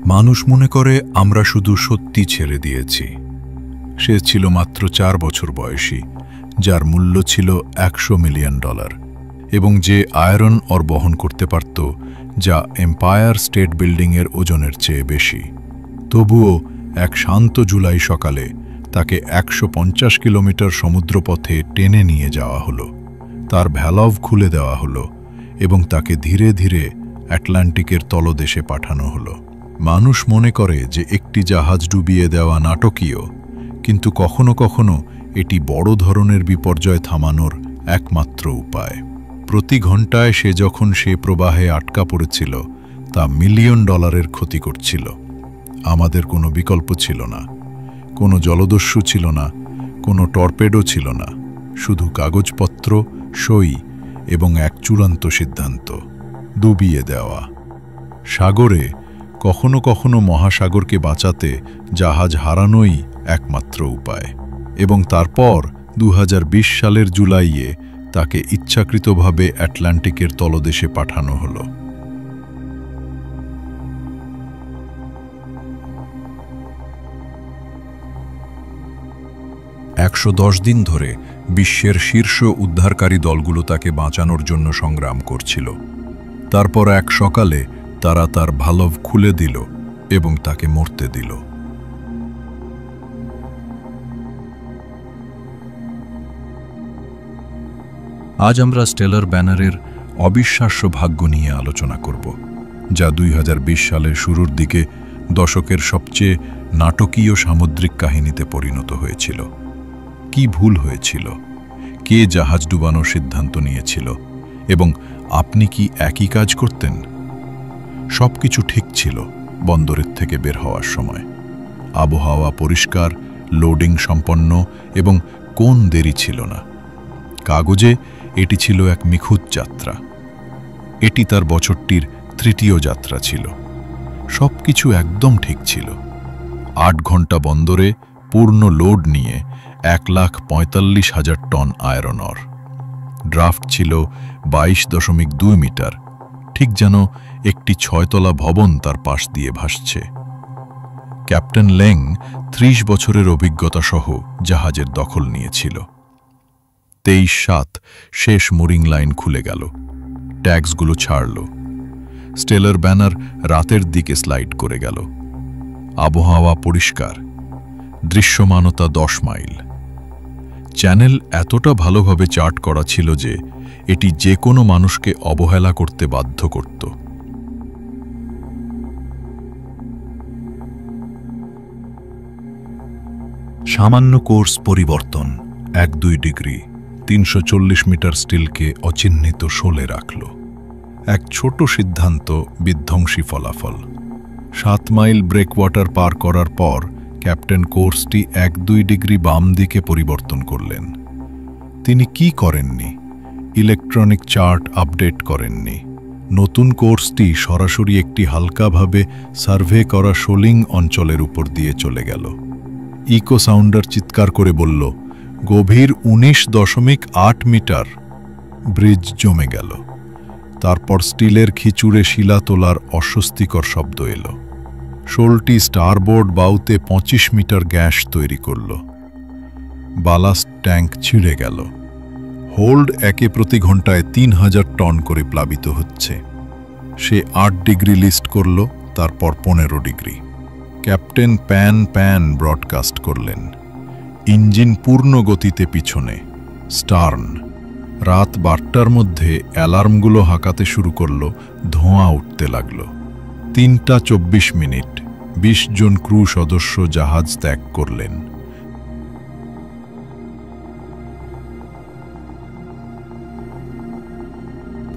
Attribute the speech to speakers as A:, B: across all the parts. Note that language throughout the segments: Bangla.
A: মানুষ মনে করে আমরা শুধু সত্যি ছেড়ে দিয়েছি। সে ছিল মাত্র 4 বছর বয়সী, যার মূল্য ছিল $100 মিলিয়ন, এবং যে আয়রন অর বহন করতে পারত, যা এম্পায়ার স্টেট বিল্ডিংয়ের ওজনের চেয়ে বেশি। তবুও এক শান্ত জুলাই সকালে তাকে 150 কিলোমিটার সমুদ্রপথে টেনে নিয়ে যাওয়া হলো। তার ভ্যালভ খুলে দেওয়া হলো এবং তাকে ধীরে ধীরে আটলান্টিকের তলদেশে পাঠানো হলো। মানুষ মনে করে যে একটি জাহাজ ডুবিয়ে দেওয়া নাটকীয়, কিন্তু কখনো কখনো এটি বড় ধরনের বিপর্যয় থামানোর একমাত্র উপায়। প্রতি ঘন্টায় সে যখন সে প্রবাহে আটকা পড়েছিল, তা $1 মিলিয়ন ক্ষতি করছিল। আমাদের কোনো বিকল্প ছিল না, কোনো জলদস্যু ছিল না, কোনো টর্পেডো ছিল না, শুধু কাগজপত্র, সই এবং এক চূড়ান্ত সিদ্ধান্ত: ডুবিয়ে দেওয়া। সাগরে কখনো কখনো মহাসাগরকে বাঁচাতে জাহাজ হারানোই একমাত্র উপায়। এবং তারপর 2020 সালের জুলাইয়ে তাকে ইচ্ছাকৃতভাবে আটলান্টিকের তলদেশে পাঠানো হলো। $110 দিন ধরে বিশ্বের শীর্ষ উদ্ধারকারী দলগুলো তাকে বাঁচানোর জন্য সংগ্রাম করছিল। তারপর এক সকালে তারা তার ভালভ খুলে দিল এবং তাকে মরতে দিল। আজ আমরা স্টেলার ব্যানারের অবিশ্বাস্য ভাগ্য নিয়ে আলোচনা করব, যা 2020 সালের শুরুর দিকে দশকের সবচেয়ে নাটকীয় সামুদ্রিক কাহিনীতে পরিণত হয়েছিল। কি ভুল হয়েছিল? কে জাহাজ ডুবানোর সিদ্ধান্ত নিয়েছিল? এবং আপনি কি একই কাজ করতেন? সবকিছু ঠিক ছিল বন্দরের থেকে বের হওয়ার সময়। আবহাওয়া পরিষ্কার, লোডিং সম্পন্ন, এবং কোন দেরি ছিল না। কাগজে এটি ছিল এক নিখুঁত যাত্রা। এটি তার বছরটির 3য় যাত্রা ছিল। সবকিছু একদম ঠিক ছিল। 8 ঘন্টা বন্দরে পূর্ণ লোড নিয়ে 1,45,000 টন আয়রন অর। ড্রাফট ছিল 22.2 মিটার, ঠিক যেন একটি 6তলা ভবন তার পাশ দিয়ে ভাসছে। ক্যাপ্টেন লেং 30 বছরের অভিজ্ঞতা সহ জাহাজের দখল নিয়েছিল। 23/7 শেষ মুরিং লাইন খুলে গেল, ট্যাগসগুলো ছাড়ল। স্টেলার ব্যানার রাতের দিকে স্লাইড করে গেল। আবহাওয়া পরিষ্কার, দৃশ্যমানতা 10 মাইল। চ্যানেল এতটা ভালোভাবে চার্ট করা ছিল যে এটি যে কোনো মানুষকে অবহেলা করতে বাধ্য করত। সামান্য কোর্স পরিবর্তন 1-2 ডিগ্রি 340 মিটার স্টিলকে অচিহ্নিত শোলে রাখল। এক ছোট সিদ্ধান্ত, বিধ্বংসী ফলাফল। 7 মাইল ব্রেকওয়াটার পার করার পর ক্যাপ্টেন কোর্সটি 1-2 ডিগ্রি বাম দিকে পরিবর্তন করলেন। তিনি কি করেননি? ইলেকট্রনিক চার্ট আপডেট করেননি। নতুন কোর্সটি সরাসরি একটি হালকাভাবে সার্ভে করা শোলিং অঞ্চলের উপর দিয়ে চলে গেল। ইকো সাউন্ডার চিৎকার করে বলল, গভীর 19.8 মিটার। ব্রিজ জমে গেল। তারপর স্টিলের খিচুড়ে শিলা তোলার অস্বস্তিকর শব্দ এলো। শোলটি স্টারবোর্ড বাউতে 25 মিটার গ্যাস তৈরি করল। বালাস্ট ট্যাঙ্ক ছিঁড়ে গেল। হোল্ড একে প্রতি ঘন্টায় 3000 টন করে প্লাবিত হচ্ছে। সে 8 ডিগ্রি লিস্ট করল, তারপর 15 ডিগ্রি। ক্যাপ্টেন প্যান ব্রডকাস্ট করলেন। ইঞ্জিন পূর্ণ গতিতে পিছনে। স্টার্ন। রাত 12টার মধ্যে অ্যালার্মগুলো হাঁকাতে শুরু করল, ধোঁয়া উঠতে লাগল। 3:24 মিনিট 20 জন ক্রু সদস্য জাহাজ ত্যাগ করলেন।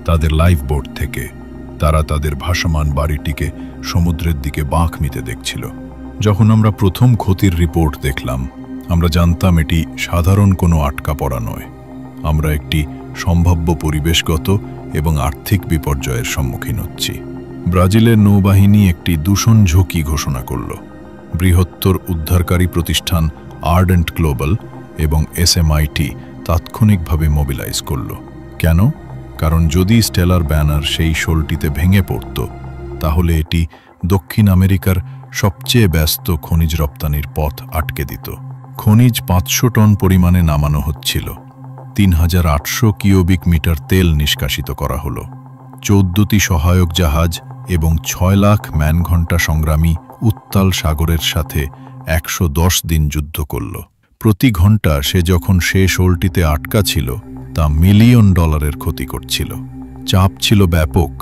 A: তাদের লাইফবোট থেকে তারা তাদের ভাসমান বাড়িটিকে সমুদ্রের দিকে বাঁক নিতে দেখছিল। যখন আমরা প্রথম ক্ষতির রিপোর্ট দেখলাম, আমরা জানতাম এটি সাধারণ কোনো আটকা পড়া নয়। আমরা একটি সম্ভাব্য পরিবেশগত এবং আর্থিক বিপর্যয়ের সম্মুখীন হচ্ছি। ব্রাজিলের নৌবাহিনী একটি দূষণ ঝুঁকি ঘোষণা করল। বৃহত্তর উদ্ধারকারী প্রতিষ্ঠান আর্ডেন্ট গ্লোবাল এবং SMIT তাৎক্ষণিকভাবে মোবিলাইজ করল। কেন? কারণ যদি স্টেলার ব্যানার সেই শোলটিতে ভেঙে পড়ত তাহলে এটি দক্ষিণ আমেরিকার সবচেয়ে ব্যস্ত খনিজ রপ্তানির পথ আটকে দিত। খনিজ 500 টন পরিমাণে নামানো হচ্ছিল। 3800 কিউবিক মিটার তেল নিষ্কাশিত করা হলো। 14টি সহায়ক জাহাজ এবং 6 লাখ ম্যানঘণ্টা সংগ্রামী উত্তাল সাগরের সাথে 110 দিন যুদ্ধ করল। প্রতি ঘন্টা সে যখন সে শোলটিতে আটকা ছিল তা $মিলিয়ন ক্ষতি করছিল। চাপ ছিল ব্যাপক,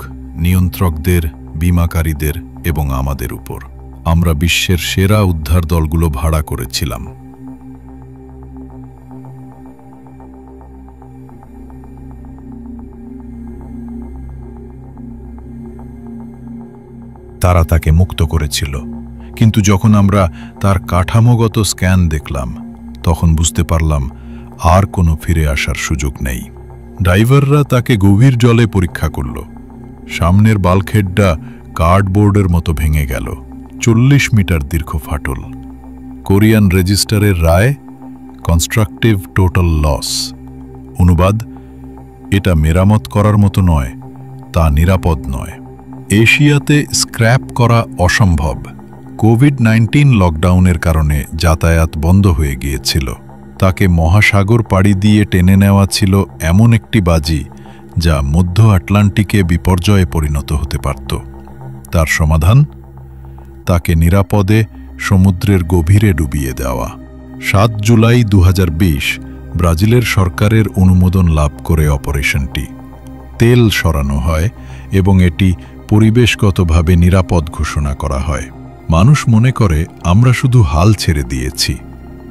A: নিয়ন্ত্রকদের, বিমাকারীদের এবং আমাদের উপর। আমরা বিশ্বের সেরা উদ্ধার দলগুলো ভাড়া করেছিলাম। তারা তাকে মুক্ত করেছিল, কিন্তু যখন আমরা তার কাঠামোগত স্ক্যান দেখলাম তখন বুঝতে পারলাম আর কোনো ফিরে আসার সুযোগ নেই। ডাইভাররা তাকে গভীর জলে পরীক্ষা করল। সামনের বাল্কহেডটা কার্ডবোর্ডের মতো ভেঙে গেল। 40 মিটার দীর্ঘ ফাটল। কোরিয়ান রেজিস্টারের রায়, কনস্ট্রাকটিভ টোটাল লস। অনুবাদ, এটা মেরামত করার মতো নয়, তা নিরাপদ নয়। এশিয়াতে স্ক্র্যাপ করা অসম্ভব। কোভিড-19 লকডাউনের কারণে যাতায়াত বন্ধ হয়ে গিয়েছিল। তাকে মহাসাগর পাড়ি দিয়ে টেনে নেওয়া ছিল এমন একটি বাজি যা মধ্য আটলান্টিকে বিপর্যয়ে পরিণত হতে পারত। তার সমাধান, তাকে নিরাপদে সমুদ্রের গভীরে ডুবিয়ে দেওয়া। 7 জুলাই 2020 ব্রাজিলের সরকারের অনুমোদন লাভ করে অপারেশনটি। তেল সরানো হয় এবং এটি পরিবেশগতভাবে নিরাপদ ঘোষণা করা হয়। মানুষ মনে করে আমরা শুধু হাল ছেড়ে দিয়েছি,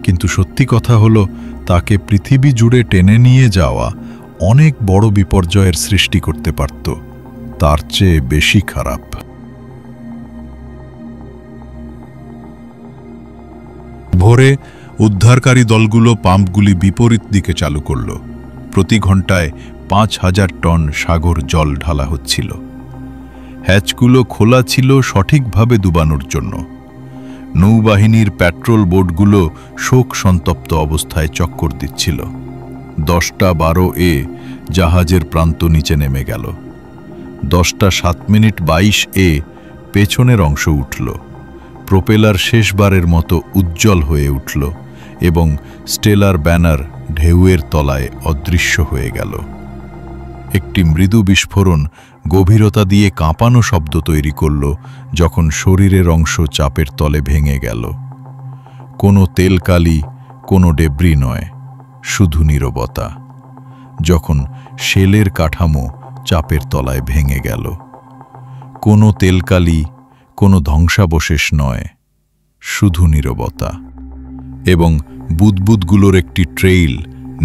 A: কিন্তু সত্যি কথা হলো তাকে পৃথিবী জুড়ে টেনে নিয়ে যাওয়া অনেক বড় বিপর্যয়ের সৃষ্টি করতে পারত, তার চেয়ে বেশি খারাপ। ভোরে উদ্ধারকারী দলগুলো পাম্পগুলি বিপরীত দিকে চালু করল। প্রতি ঘন্টায় 5000 টন সাগর জল ঢালা হচ্ছিল। হ্যাচগুলো খোলা ছিল সঠিকভাবে ডুবানোর জন্য। নৌবাহিনীর পেট্রোল বোটগুলো শোক সন্তপ্ত অবস্থায় চক্কর দিচ্ছিল। 10টা 12 জাহাজের প্রান্ত নিচে নেমে গেল। 10টা 7:22 পেছনের অংশ উঠল। প্রোপেলার শেষবারের মতো উজ্জ্বল হয়ে উঠল এবং স্টেলার ব্যানার ঢেউয়ের তলায় অদৃশ্য হয়ে গেল। একটি মৃদু বিস্ফোরণ গভীরতা দিয়ে কাঁপানো শব্দ তৈরি করল যখন শরীরের অংশ চাপের তলে ভেঙে গেল। কোনো তেলকালি, কোনো ডেব্রি নয়, শুধু নীরবতা। যখন শেলের কাঠামো চাপের তলায় ভেঙে গেল। কোনো তেলকালি, কোনো ধ্বংসাবশেষ নয়, শুধু নীরবতা। এবং বুদবুদগুলোর একটি ট্রেইল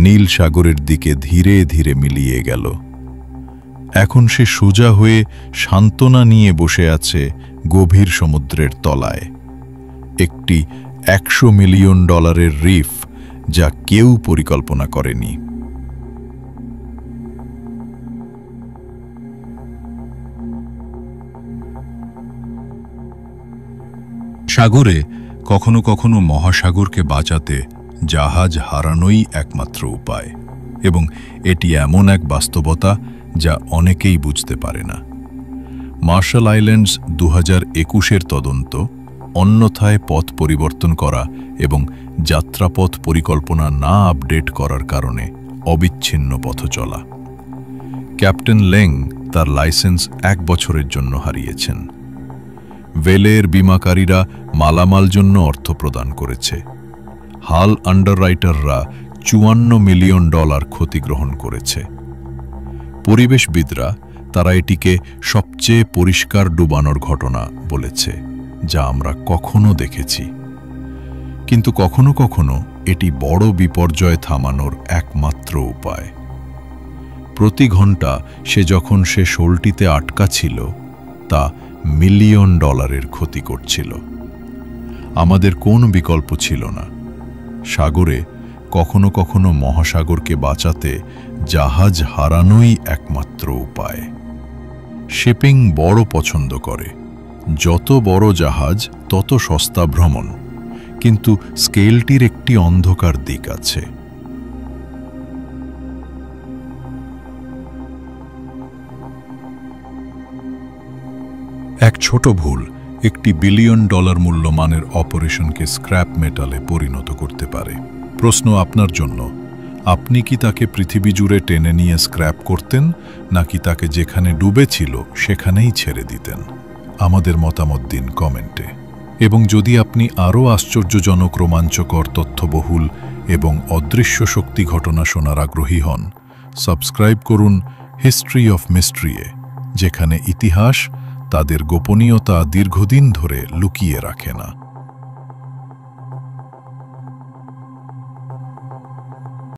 A: নীল সাগরের দিকে ধীরে ধীরে মিলিয়ে গেল। এখন সে সোজা হয়ে সান্ত্বনা নিয়ে বসে আছে গভীর সমুদ্রের তলায়। একটি $100 মিলিয়ন রিফ যা কেউ পরিকল্পনা করেনি। সাগরে কখনো কখনো মহাসাগরকে বাঁচাতে জাহাজ হারানোই একমাত্র উপায়, এবং এটি এমন এক বাস্তবতা যা অনেকেই বুঝতে পারে না। মার্শাল আইল্যান্ডস 2021-এর তদন্ত, অন্যথায় পথ পরিবর্তন করা এবং যাত্রাপথ পরিকল্পনা না আপডেট করার কারণে অবিচ্ছিন্ন পথ চলা। ক্যাপ্টেন লেং তার লাইসেন্স 1 বছরের জন্য হারিয়েছেন। ভেলের বিমাকারীরা মালামাল জন্য অর্থ প্রদান করেছে। হাল আন্ডাররাইটাররা $54 মিলিয়ন ক্ষতিগ্রহণ করেছে। পরিবেশবিদরা তারা এটিকে সবচেয়ে পরিষ্কার ডুবানোর ঘটনা বলেছে যা আমরা কখনো দেখেছি। কিন্তু কখনো কখনো এটি বড় বিপর্যয় থামানোর একমাত্র উপায়। প্রতি ঘন্টা যখন সে শোলটিতে আটকা ছিল তা $1 মিলিয়ন ক্ষতি করছিল। আমাদের কোন বিকল্প ছিল না। সাগরে কখনো কখনো মহাসাগরকে বাঁচাতে জাহাজ হারানোই একমাত্র উপায়। শিপিং বড় পছন্দ করে। যত বড় জাহাজ তত সস্তা ভ্রমণ, কিন্তু স্কেলটির একটি অন্ধকার দিক আছে। এক ছোট ভুল একটি বিলিয়ন ডলার মূল্যমানের অপারেশনকে স্ক্র্যাপ মেটালে পরিণত করতে পারে। প্রশ্ন আপনার জন্য, আপনি কি তাকে পৃথিবী জুড়ে টেনে নিয়ে স্ক্র্যাপ করতেন, নাকি তাকে যেখানে ডুবেছিল সেখানেই ছেড়ে দিতেন? আমাদের মতামত দিন কমেন্টে। এবং যদি আপনি আরও আশ্চর্যজনক, রোমাঞ্চকর, তথ্যবহুল এবং অদৃশ্য শক্তি ঘটনা শোনার আগ্রহী হন, সাবস্ক্রাইব করুন হিস্ট্রি অফ মিস্ট্রিয়ে, যেখানে ইতিহাস তাদের গোপনীয়তা দীর্ঘদিন ধরে লুকিয়ে রাখে না।